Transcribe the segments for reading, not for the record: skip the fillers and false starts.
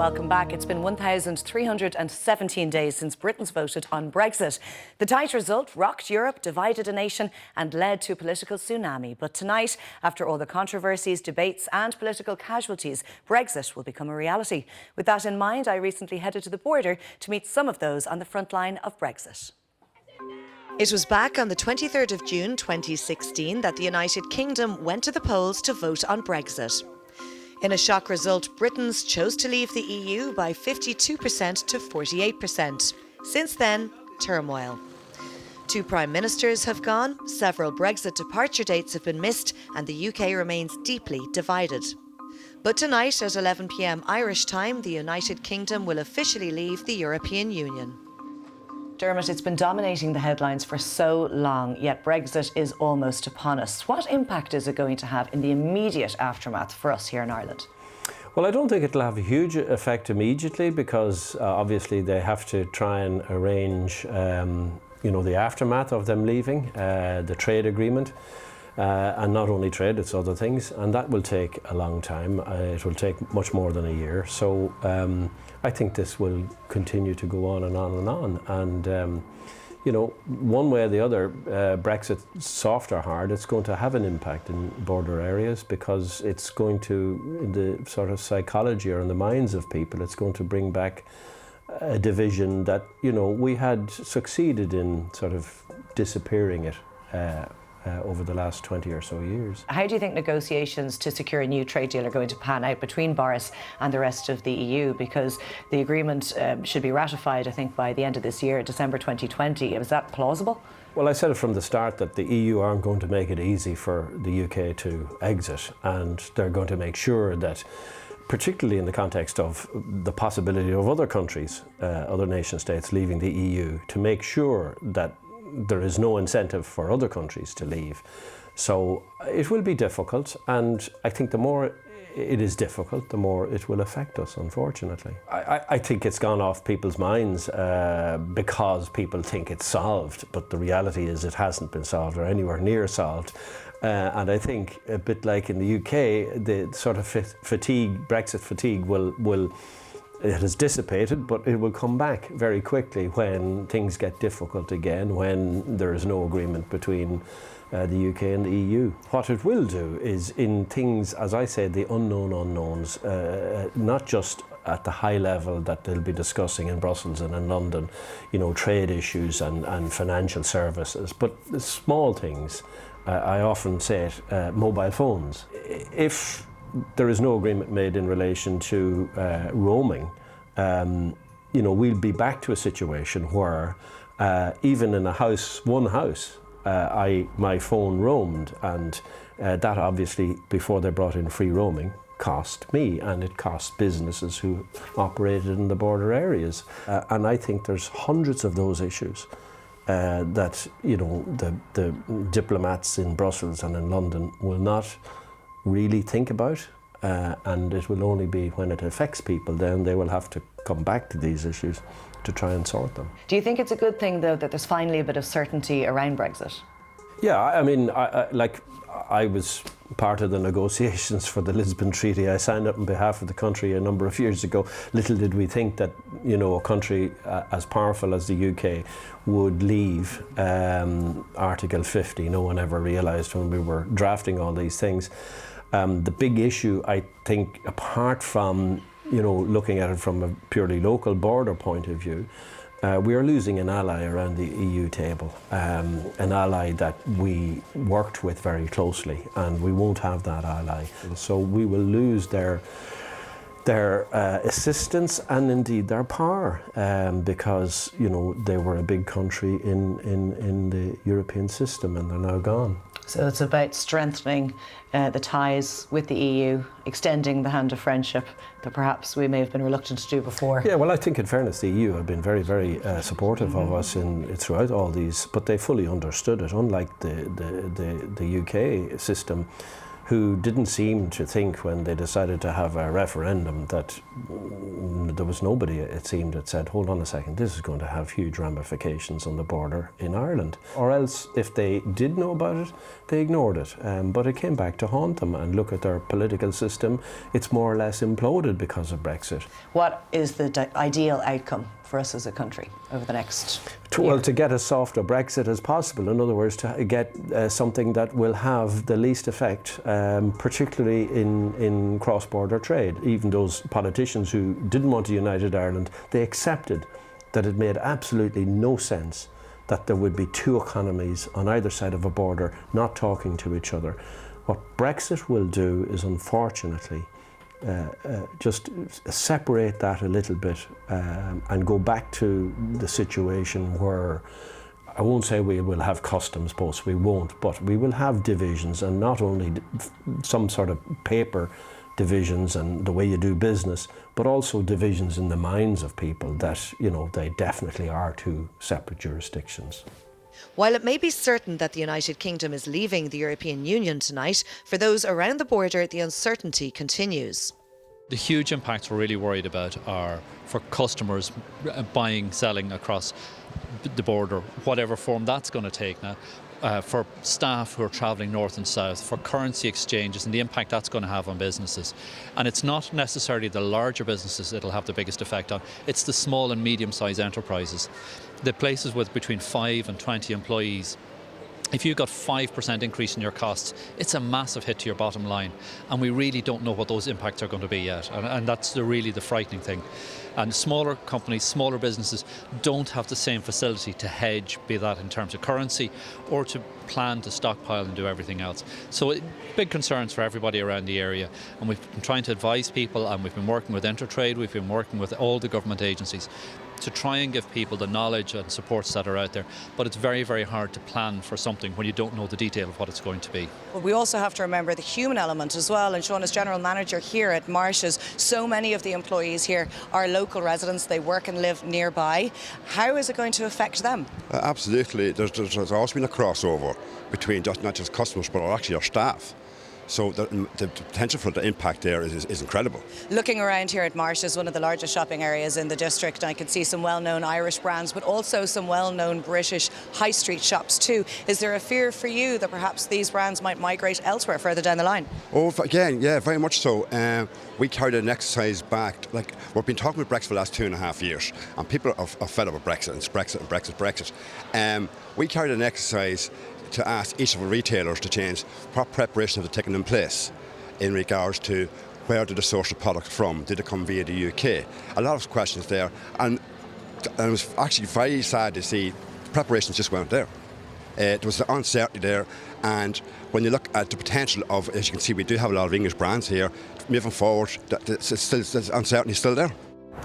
Welcome back. It's been 1,317 days since Britain's voted on Brexit. The tight result rocked Europe, divided a nation and led to a political tsunami. But tonight, after all the controversies, debates and political casualties, Brexit will become a reality. With that in mind, I recently headed to the border to meet some of those on the front line of Brexit. It was back on the 23rd of June 2016 that the United Kingdom went to the polls to vote on Brexit. In a shock result, Britons chose to leave the EU by 52% to 48%. Since then, turmoil. 2 prime ministers have gone, several Brexit departure dates have been missed, and the UK remains deeply divided. But tonight at 11 p.m. Irish time, the United Kingdom will officially leave the European Union. Dermot, it's been dominating the headlines for so long, yet Brexit is almost upon us. What impact is it going to have in the immediate aftermath for us here in Ireland? Well, I don't think it'll have a huge effect immediately because obviously they have to try and arrange the aftermath of them leaving, the trade agreement. And not only trade, it's other things, and that will take a long time. It will take much more than a year. So I think this will continue to go on and on and on. And, one way or the other, Brexit, soft or hard, it's going to have an impact in border areas because it's going to, in the sort of psychology or in the minds of people, it's going to bring back a division that, we had succeeded in sort of disappearing it. Over the last 20 or so years. How do you think negotiations to secure a new trade deal are going to pan out between Boris and the rest of the EU? Because the agreement should be ratified, I think, by the end of this year, December 2020. Is that plausible? Well, I said it from the start that the EU aren't going to make it easy for the UK to exit, and they're going to make sure that, particularly in the context of the possibility of other countries, other nation states leaving the EU, to make sure that there is no incentive for other countries to leave. So it will be difficult, and I think the more it is difficult, the more it will affect us, unfortunately. I think it's gone off people's minds because people think it's solved, but the reality is it hasn't been solved or anywhere near solved. And I think a bit like in the UK, the sort of Brexit fatigue will it has dissipated, but it will come back very quickly when things get difficult again, when there is no agreement between the UK and the EU. What it will do is in things, as I said, the unknown unknowns, not just at the high level that they'll be discussing in Brussels and in London, trade issues and financial services, but the small things. I often say it, mobile phones. If there is no agreement made in relation to roaming, we'll be back to a situation where even in one house, my phone roamed, and that obviously, before they brought in free roaming, cost me, and it cost businesses who operated in the border areas. And I think there's hundreds of those issues that the diplomats in Brussels and in London will not really think about, and it will only be when it affects people, then they will have to come back to these issues to try and sort them. Do you think it's a good thing, though, that there's finally a bit of certainty around Brexit? Yeah, I mean, I was part of the negotiations for the Lisbon Treaty. I signed up on behalf of the country a number of years ago. Little did we think that, a country as powerful as the UK would leave Article 50. No one ever realised when we were drafting all these things. The big issue, I think, apart from, looking at it from a purely local border point of view, we are losing an ally around the EU table, an ally that we worked with very closely, and we won't have that ally. So we will lose their assistance and indeed their power, because they were a big country in the European system, and they're now gone. So it's about strengthening the ties with the EU, extending the hand of friendship that perhaps we may have been reluctant to do before. Yeah, well, I think in fairness, the EU have been very, very supportive of us throughout all these, but they fully understood it, unlike the UK system, who didn't seem to think when they decided to have a referendum that there was nobody, it seemed, that said, hold on a second, this is going to have huge ramifications on the border in Ireland. Or else, if they did know about it, they ignored it. But it came back to haunt them, and look at their political system. It's more or less imploded because of Brexit. What is the ideal outcome for us as a country over the next year? Well, to get as soft a Brexit as possible. In other words, to get something that will have the least effect, particularly in cross-border trade. Even those politicians who didn't want a united Ireland, they accepted that it made absolutely no sense that there would be two economies on either side of a border not talking to each other. What Brexit will do is, unfortunately, just separate that a little bit and go back to the situation where, I won't say we will have customs posts, we won't, but we will have divisions, and not only some sort of paper divisions and the way you do business, but also divisions in the minds of people that, you know, they definitely are two separate jurisdictions. While it may be certain that the United Kingdom is leaving the European Union tonight, for those around the border, the uncertainty continues. The huge impacts we're really worried about are for customers buying, selling across the border, whatever form that's going to take now. For staff who are travelling north and south, for currency exchanges and the impact that's going to have on businesses. And it's not necessarily the larger businesses it'll have the biggest effect on, it's the small and medium-sized enterprises. The places with between 5 and 20 employees. If you've got 5% increase in your costs, it's a massive hit to your bottom line. And we really don't know what those impacts are going to be yet. And that's really the frightening thing. And smaller companies, smaller businesses don't have the same facility to hedge, be that in terms of currency or to plan to stockpile and do everything else. So big concerns for everybody around the area. And we've been trying to advise people, and we've been working with Intertrade, we've been working with all the government agencies to try and give people the knowledge and supports that are out there. But it's very, very hard to plan for something when you don't know the detail of what it's going to be. But we also have to remember the human element as well. And Sean, as General Manager here at Marshes, so many of the employees here are local residents. They work and live nearby. How is it going to affect them? Absolutely. There's always been a crossover between not just customers, but actually our staff. So the potential for the impact there is incredible. Looking around here at Marshes, one of the largest shopping areas in the district, I could see some well-known Irish brands, but also some well-known British high street shops too. Is there a fear for you that perhaps these brands might migrate elsewhere further down the line? Oh, again, yeah, very much so. We carried an exercise back, like we've been talking about Brexit for the last 2.5 years, and people are fed up with Brexit, and it's Brexit and Brexit. We carried an exercise to ask each of the retailers to change what preparation have they taken in place in regards to where did they source the product from? Did it come via the UK? A lot of questions there, and it was actually very sad to see preparations just weren't there. There was uncertainty there, and when you look at the potential of, as you can see, we do have a lot of English brands here. Moving forward, the uncertainty is still there.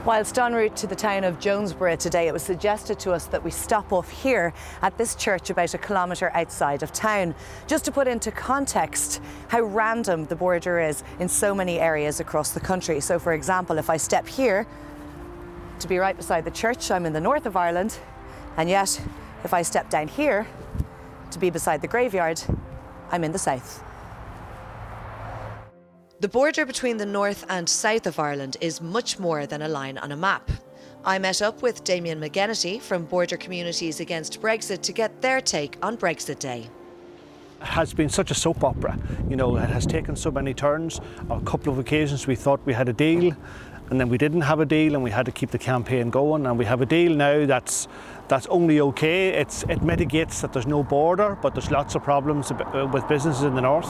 Whilst en route to the town of Jonesborough today, it was suggested to us that we stop off here at this church about a kilometre outside of town, just to put into context how random the border is in so many areas across the country. So, for example, if I step here to be right beside the church, I'm in the north of Ireland, and yet if I step down here to be beside the graveyard, I'm in the south. The border between the north and south of Ireland is much more than a line on a map. I met up with Damien McGennity from Border Communities Against Brexit to get their take on Brexit Day. It has been such a soap opera. You know, it has taken so many turns. On a couple of occasions we thought we had a deal, and then we didn't have a deal, and we had to keep the campaign going, and we have a deal now that's only okay. It mitigates that there's no border, but there's lots of problems with businesses in the north.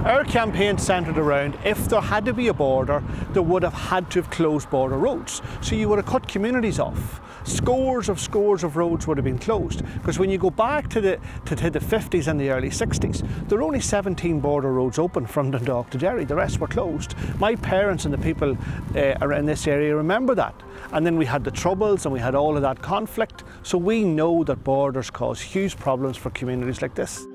Our campaign centred around, if there had to be a border, there would have had to have closed border roads. So you would have cut communities off. Scores of roads would have been closed, because when you go back to the 50s and the early 60s, there were only 17 border roads open from Dundalk to Derry. The rest were closed. My parents and the people around this area remember that. And then we had the Troubles and we had all of that conflict. So we know that borders cause huge problems for communities like this.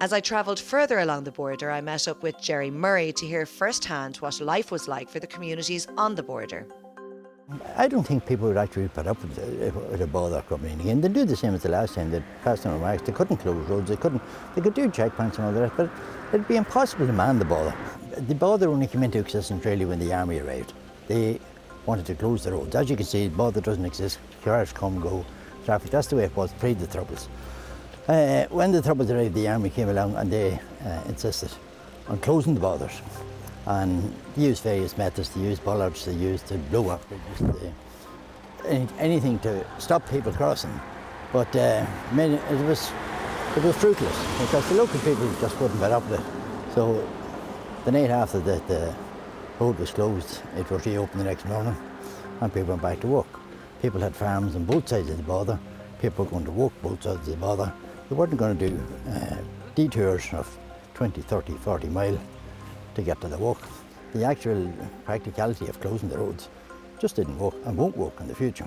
As I travelled further along the border, I met up with Jerry Murray to hear firsthand what life was like for the communities on the border. I don't think people would actually put up with a bother coming in again. They do the same as the last time. They passed on remarks. They couldn't close roads. They could do checkpoints and all that, but it'd be impossible to man the bother. The bother only came into existence really when the army arrived. They wanted to close the roads. As you can see, the bother doesn't exist. Cars come, go, traffic. That's the way it was pre the Troubles. When the Troubles arrived, the army came along and they insisted on closing the bothers. And they used various methods. They used bollards, they used to blow up, they used anything to stop people crossing. But it was fruitless because the local people just wouldn't put up with it. So the night after the road was closed, it was reopened the next morning and people went back to work. People had farms on both sides of the border. People were going to work both sides of the border. They weren't going to do detours of 20, 30, 40 mile to get to the work. The actual practicality of closing the roads just didn't work and won't work in the future.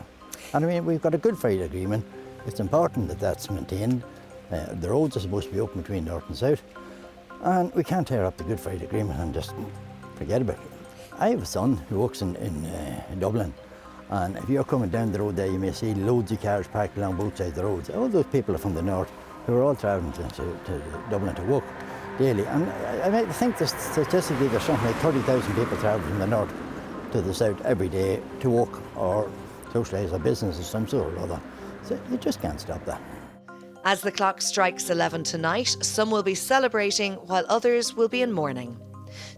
And I mean, we've got a Good Friday Agreement. It's important that that's maintained. The roads are supposed to be open between north and south. And we can't tear up the Good Friday Agreement and just forget about it. I have a son who works in Dublin. And if you're coming down the road there, you may see loads of cars parked along both sides of the roads. All those people are from the north who are all travelling to Dublin to work daily. And I think statistically there's something like 30,000 people travel from the north to the south every day to work or socialise a business of some sort or other. So you just can't stop that. As the clock strikes 11 tonight, some will be celebrating while others will be in mourning.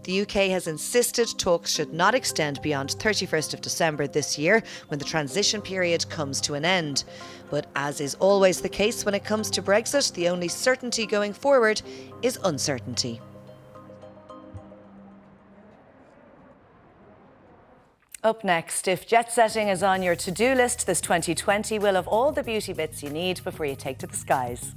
The UK has insisted talks should not extend beyond 31st of December this year, when the transition period comes to an end. But as is always the case when it comes to Brexit, the only certainty going forward is uncertainty. Up next, if jet setting is on your to-do list this 2020, we'll have all the beauty bits you need before you take to the skies.